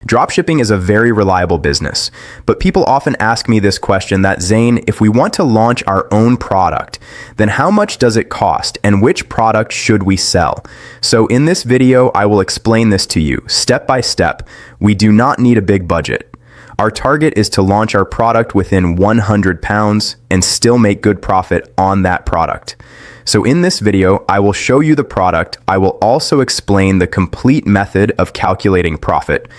Dropshipping is a very reliable business, but people often ask me this question that, Zane, if we want to launch our own product, then how much does it cost and which product should we sell? So in this video, I will explain this to you step by step. We do not need a big budget. Our target is to launch our product within 100 pounds and still make good profit on that product. So in this video, I will show you the product. I will also explain the complete method of calculating profit,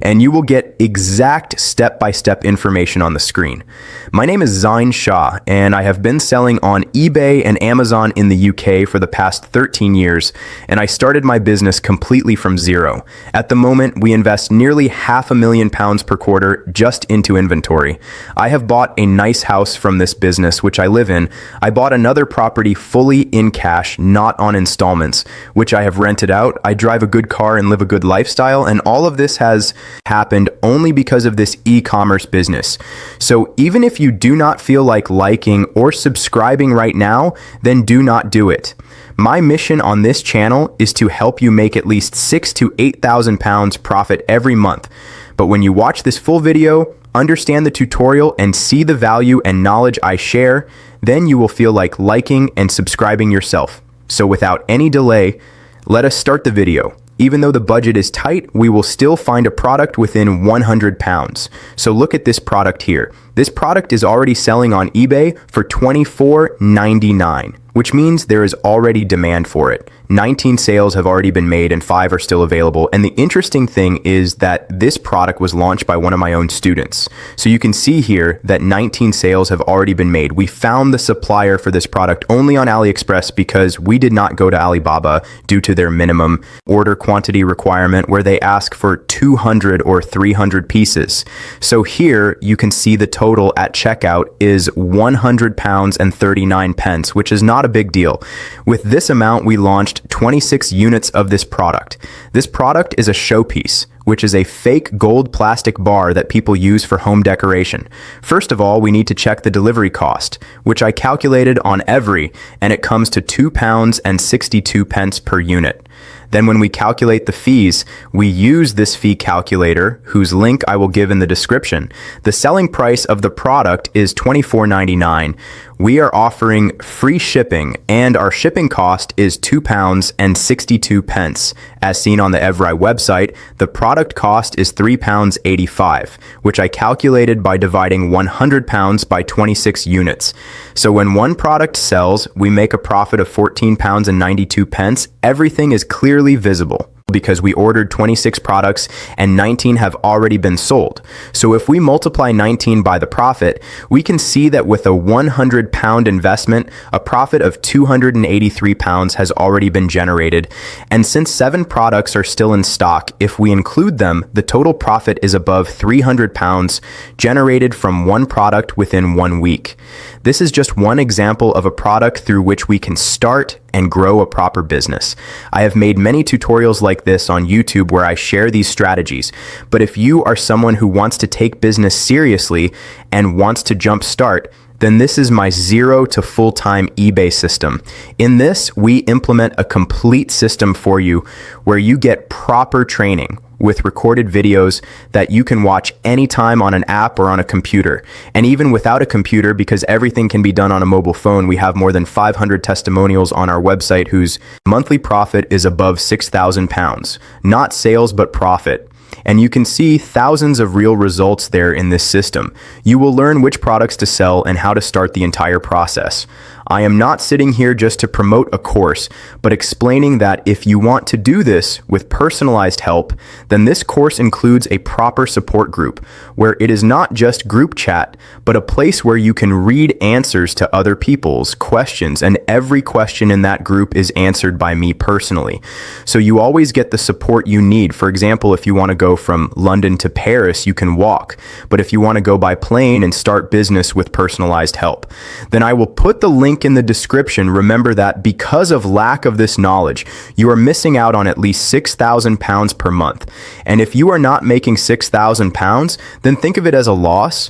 and you will get exact step-by-step information on the screen. My name is Zain Shah, and I have been selling on eBay and Amazon in the UK for the past 13 years, and I started my business completely from zero. At the moment, we invest nearly £500,000 per quarter just into inventory. I have bought a nice house from this business, which I live in. I bought another property fully in cash, not on installments, which I have rented out. I drive a good car and live a good lifestyle, and all of this has happened only because of this e-commerce business. So even if you do not feel like liking or subscribing right now, then do not do it. My mission on this channel is to help you make at least £6,000 to £8,000 profit every month. But when you watch this full video, understand the tutorial, and see the value and knowledge I share, then you will feel like liking and subscribing yourself. So without any delay, let us start the video. Even though the budget is tight, we will still find a product within 100 pounds. So look at this product here. This product is already selling on eBay for $24.99, which means there is already demand for it. 19 sales have already been made and 5 are still available. And the interesting thing is that this product was launched by one of my own students. So you can see here that 19 sales have already been made. We found the supplier for this product only on AliExpress because we did not go to Alibaba due to their minimum order quantity requirement where they ask for 200 or 300 pieces. So here you can see the total at checkout is 100 pounds and 39 pence, which is not a big deal. With this amount, we launched 26 units of this product. This product is a showpiece, which is a fake gold plastic bar that people use for home decoration. First of all, we need to check the delivery cost, which I calculated on Every, and it comes to £2 and 62 pence per unit. Then when we calculate the fees, we use this fee calculator, whose link I will give in the description. The selling price of the product is $24.99. We are offering free shipping, and our shipping cost is £2 and 62 pence. As seen on the Evri website, the product cost is £3.85, which I calculated by dividing 100 pounds by 26 units. So when one product sells, we make a profit of £14 and 92 pence. Everything is clearly visible because we ordered 26 products and 19 have already been sold. So if we multiply 19 by the profit, we can see that with a 100-pound investment, a profit of £283 has already been generated. And since 7 products are still in stock, if we include them, the total profit is above £300 generated from one product within 1 week. This is just one example of a product through which we can start and grow a proper business. I have made many tutorials like this on YouTube where I share these strategies, but if you are someone who wants to take business seriously and wants to jumpstart, then this is my 0 to full-time eBay system. In this, we implement a complete system for you where you get proper training with recorded videos that you can watch anytime on an app or on a computer. And even without a computer, because everything can be done on a mobile phone, we have more than 500 testimonials on our website whose monthly profit is above £6,000. Not sales, but profit. And you can see thousands of real results there in this system. You will learn which products to sell and how to start the entire process. I am not sitting here just to promote a course, but explaining that if you want to do this with personalized help, then this course includes a proper support group, where it is not just group chat, but a place where you can read answers to other people's questions, and every question in that group is answered by me personally. So you always get the support you need. For example, if you want to go from London to Paris, you can walk. But if you want to go by plane and start business with personalized help, then I will put the link in the description. Remember that because of lack of this knowledge, you are missing out on at least £6,000 per month. And if you are not making £6,000, then think of it as a loss.